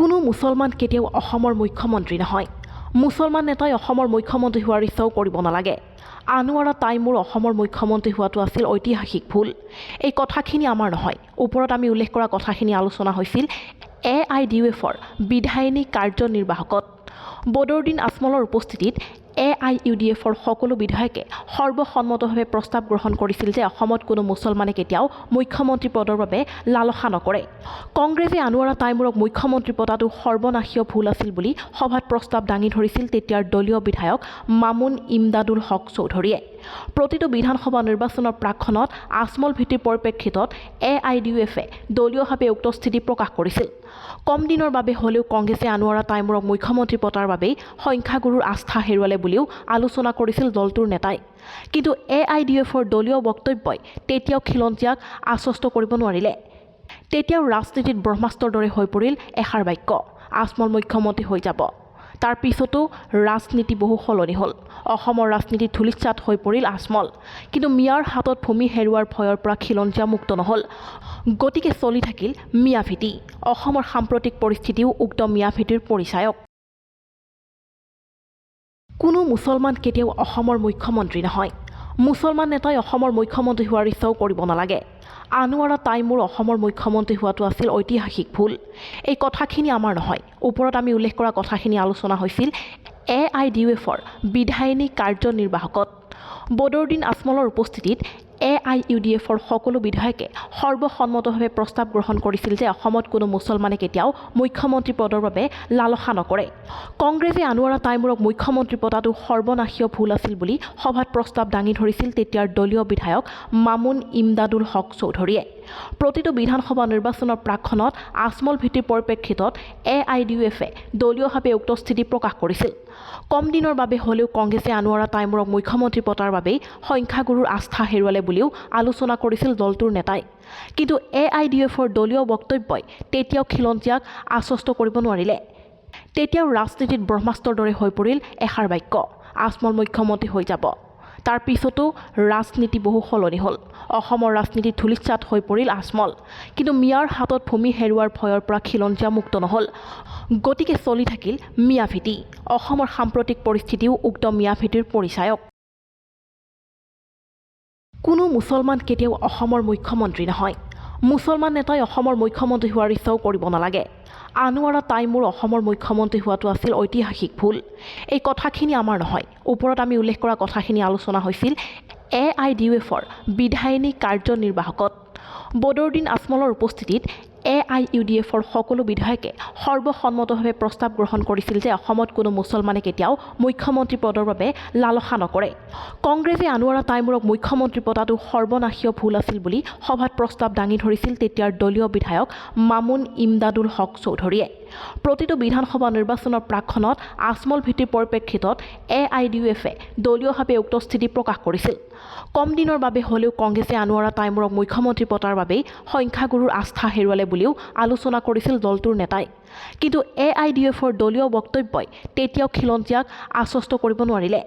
কোনো মুছলমান কেতিয়াও অসমৰ মুখ্যমন্ত্ৰী নহয়। মুছলমান নেতাই অসমৰ মুখ্যমন্ত্ৰী হোৱাৰ ইচ্ছাও কৰিব নালাগে। আনোৱাৰা টাইমুৰ অসমৰ মুখ্যমন্ত্ৰী হোৱাটো আছিল ঐতিহাসিক ভুল। এই কথাখিনি আমাৰ নহয়। ওপৰত আমি উল্লেখ কৰা কথাখিনি আলোচনা হৈছিল AIUDFৰ বিধায়িনী কাৰ্যনিৰ্বাহকত। বদৰুদ্দিন আজমলৰ উপস্থিতিত AIUDFৰ সকলো বিধায়কে সৰ্বসন্মতভাৱে প্ৰস্তাৱ গ্ৰহণ কৰিছিল যে অসমত কোনো মুছলমানে কেতিয়াও মুখ্যমন্ত্ৰী পদৰ বাবে লালসা নকৰে। কংগ্ৰেছে আনোৱাৰা টাইমুৰক মুখ্যমন্ত্ৰী পতাটো সৰ্বনাশীয় ভুল আছিল বুলি সভাত প্ৰস্তাৱ দাঙি ধৰিছিল তেতিয়াৰ দলীয় বিধায়ক মামুন ইমদাদুল হক চৌধুৰীয়ে। প্ৰতিটো বিধানসভা নিৰ্বাচনৰ প্ৰাক্ষণত আজমল ভিত্তিৰ পৰিপ্ৰেক্ষিতত AIUDFে দলীয়ভাৱে উক্ত স্থিতি প্ৰকাশ কৰিছিল। কম দিনৰ বাবে হ'লেও কংগ্ৰেছে আনোৱাৰা টাইমুৰক মুখ্যমন্ত্ৰী পতাৰ বাবেই সংখ্যাগুৰুৰ আস্থা হেৰুৱালে বুলিও আলোচনা কৰিছিল দলটোৰ নেতাই। কিন্তু AIUDFৰ দলীয় বক্তব্যই তেতিয়াও খিলঞ্জীয়াক আশ্বস্ত কৰিব নোৱাৰিলে। তেতিয়াও ৰাজনীতিত ব্ৰহ্মাস্ত্ৰৰ দৰে হৈ পৰিল এষাৰ বাক্য, আজমল মুখ্যমন্ত্ৰী হৈ যাব। তাৰ পিছতো ৰাজনীতি বহু সলনি হ'ল। অসমৰ ৰাজনীতি ধূলিচাত হৈ পৰিল আজমল। কিন্তু মিয়াৰ হাতত ভূমি হেৰুৱাৰ ভয়ৰ পৰা খিলঞ্জীয়া মুক্ত নহ'ল। গতিকে চলি থাকিল মিয়াভীতি। অসমৰ সাম্প্ৰতিক পৰিস্থিতিও উক্ত মিয়াভীতিৰ পৰিচায়ক। কোনো মুছলমান কেতিয়াও অসমৰ মুখ্যমন্ত্ৰী নহয়। মুছলমান নেতাই অসমৰ মুখ্যমন্ত্ৰী হোৱাৰ ইচ্ছাও কৰিব নালাগে। আনোৱাৰা টাইমুৰ অসমৰ মুখ্যমন্ত্ৰী হোৱাটো আছিল ঐতিহাসিক ভুল। এই কথাখিনি আমাৰ নহয়। ওপৰত আমি উল্লেখ কৰা কথাখিনি আলোচনা হৈছিল AIUDFৰ বিধায়িনী কাৰ্যনিৰ্বাহকত। বদৰুদ্দিন আজমলৰ উপস্থিতিত AIUDFৰ সকলো বিধায়কে সৰ্বসন্মতভাৱে প্ৰস্তাৱ গ্ৰহণ কৰিছিল যে অসমত কোনো মুছলমানে কেতিয়াও মুখ্যমন্ত্ৰী পদৰ বাবে লালসা নকৰে। কংগ্ৰেছে আনোৱাৰা টাইমুৰক মুখ্যমন্ত্ৰী পতাটো সৰ্বনাশীয় ভুল আছিল বুলি সভাত প্ৰস্তাৱ দাঙি ধৰিছিল তেতিয়াৰ দলীয় বিধায়ক মামুন ইমদাদুল হক চৌধুৰীয়ে। প্ৰতিটো বিধানসভা নিৰ্বাচনৰ প্ৰাক্ষণত আজমল ভিত্তিৰ পৰিপ্ৰেক্ষিতত AIUDFে দলীয়ভাৱে উক্ত স্থিতি প্ৰকাশ কৰিছিল। কম দিনৰ বাবে হ'লেও কংগ্ৰেছে আনোৱাৰা টাইমুৰক মুখ্যমন্ত্ৰী পতাৰ বাবেই সংখ্যাগুৰুৰ আস্থা হেৰুৱালে বুলিও আলোচনা কৰিছিল দলটোৰ নেতাই। কিন্তু AIUDFৰ দলীয় বক্তব্যই তেতিয়াও খিলঞ্জীয়াক আশ্বস্ত কৰিব নোৱাৰিলে। তেতিয়াও ৰাজনীতিত ব্ৰহ্মাস্ত্ৰৰ দৰে হৈ পৰিল এষাৰ বাক্য, আজমল মুখ্যমন্ত্ৰী হৈ যাব। তাৰ পিছতো ৰাজনীতি বহু সলনি হ'ল। অসমৰ ৰাজনীতি ধূলিচাত হৈ পৰিল আজমল। কিন্তু মিয়াৰ হাতত ভূমি হেৰুৱাৰ ভয়ৰ পৰা খিলঞ্জীয়া মুক্ত নহ'ল। গতিকে চলি থাকিল মিয়াভীতি। অসমৰ সাম্প্ৰতিক পৰিস্থিতিও উক্ত মিয়াভীতিৰ পৰিচায়ক। কোনো মুছলমান কেতিয়াও অসমৰ মুখ্যমন্ত্ৰী নহয়। মুছলমান নেতাই অসমৰ মুখ্যমন্ত্ৰী হোৱাৰ ইচ্ছাও কৰিব নালাগে। আনোৱাৰা টাইমুৰ অসমৰ মুখ্যমন্ত্ৰী হোৱাটো আছিল ঐতিহাসিক ভুল। এই কথাখিনি আমাৰ নহয়। ওপৰত আমি উল্লেখ কৰা কথাখিনি আলোচনা হৈছিল AIUDFৰ বিধায়িনী কাৰ্যনিৰ্বাহকত। বদৰুদ্দিন আজমলৰ উপস্থিতিত AIUDFৰ সকলো বিধায়কে সৰ্বসন্মতভাৱে প্ৰস্তাৱ গ্ৰহণ কৰিছিল যে অসমত কোনো মুছলমানে কেতিয়াও মুখ্যমন্ত্ৰী পদৰ বাবে লালসা নকৰে। কংগ্ৰেছে আনোৱাৰা টাইমুৰক মুখ্যমন্ত্ৰী পতাটো সৰ্বনাশীয় ভুল আছিল বুলি সভাত প্ৰস্তাৱ দাঙি ধৰিছিল তেতিয়াৰ দলীয় বিধায়ক মামুন ইমদাদুল হক চৌধুৰীয়ে। প্ৰতিটো বিধানসভা নিৰ্বাচনৰ প্ৰাক্ষণত আজমল ভিত্তিৰ পৰিপ্ৰেক্ষিতত AIUDFে দলীয়ভাৱে উক্ত স্থিতি প্ৰকাশ কৰিছিল। কম দিনৰ বাবে হ'লেও কংগ্ৰেছে আনোৱাৰা টাইমুৰক মুখ্যমন্ত্ৰী পতাৰ বাবেই সংখ্যাগুৰুৰ আস্থা হেৰুৱালে বুলিও আলোচনা কৰিছিল দলটোৰ নেতাই। কিন্তু AIUDFৰ দলীয় বক্তব্যই তেতিয়াও খিলঞ্জীয়াক আশ্বস্ত কৰিব নোৱাৰিলে।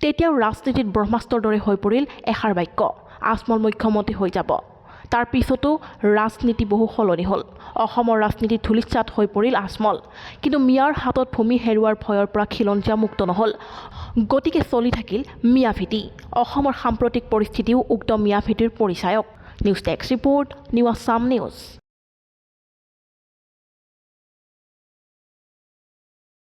তেতিয়াও ৰাজনীতিত ব্ৰহ্মাস্ত্ৰৰ দৰে হৈ পৰিল এষাৰ বাক্য, আজমল মুখ্যমন্ত্ৰী হৈ যাব। তাৰ পিছতো ৰাজনীতি বহু সলনি হ'ল। অসমৰ ৰাজনীতি ধূলিচাত হৈ পৰিল আজমল। কিন্তু মিয়াৰ হাতত ভূমি হেৰুৱাৰ ভয়ৰ পৰা খিলঞ্জীয়া মুক্ত নহ'ল। গতিকে চলি থাকিল মিয়াভীতি। অসমৰ সাম্প্ৰতিক পৰিস্থিতিও উক্ত মিয়াভীতিৰ পৰিচায়ক। News desk report, new Assam news.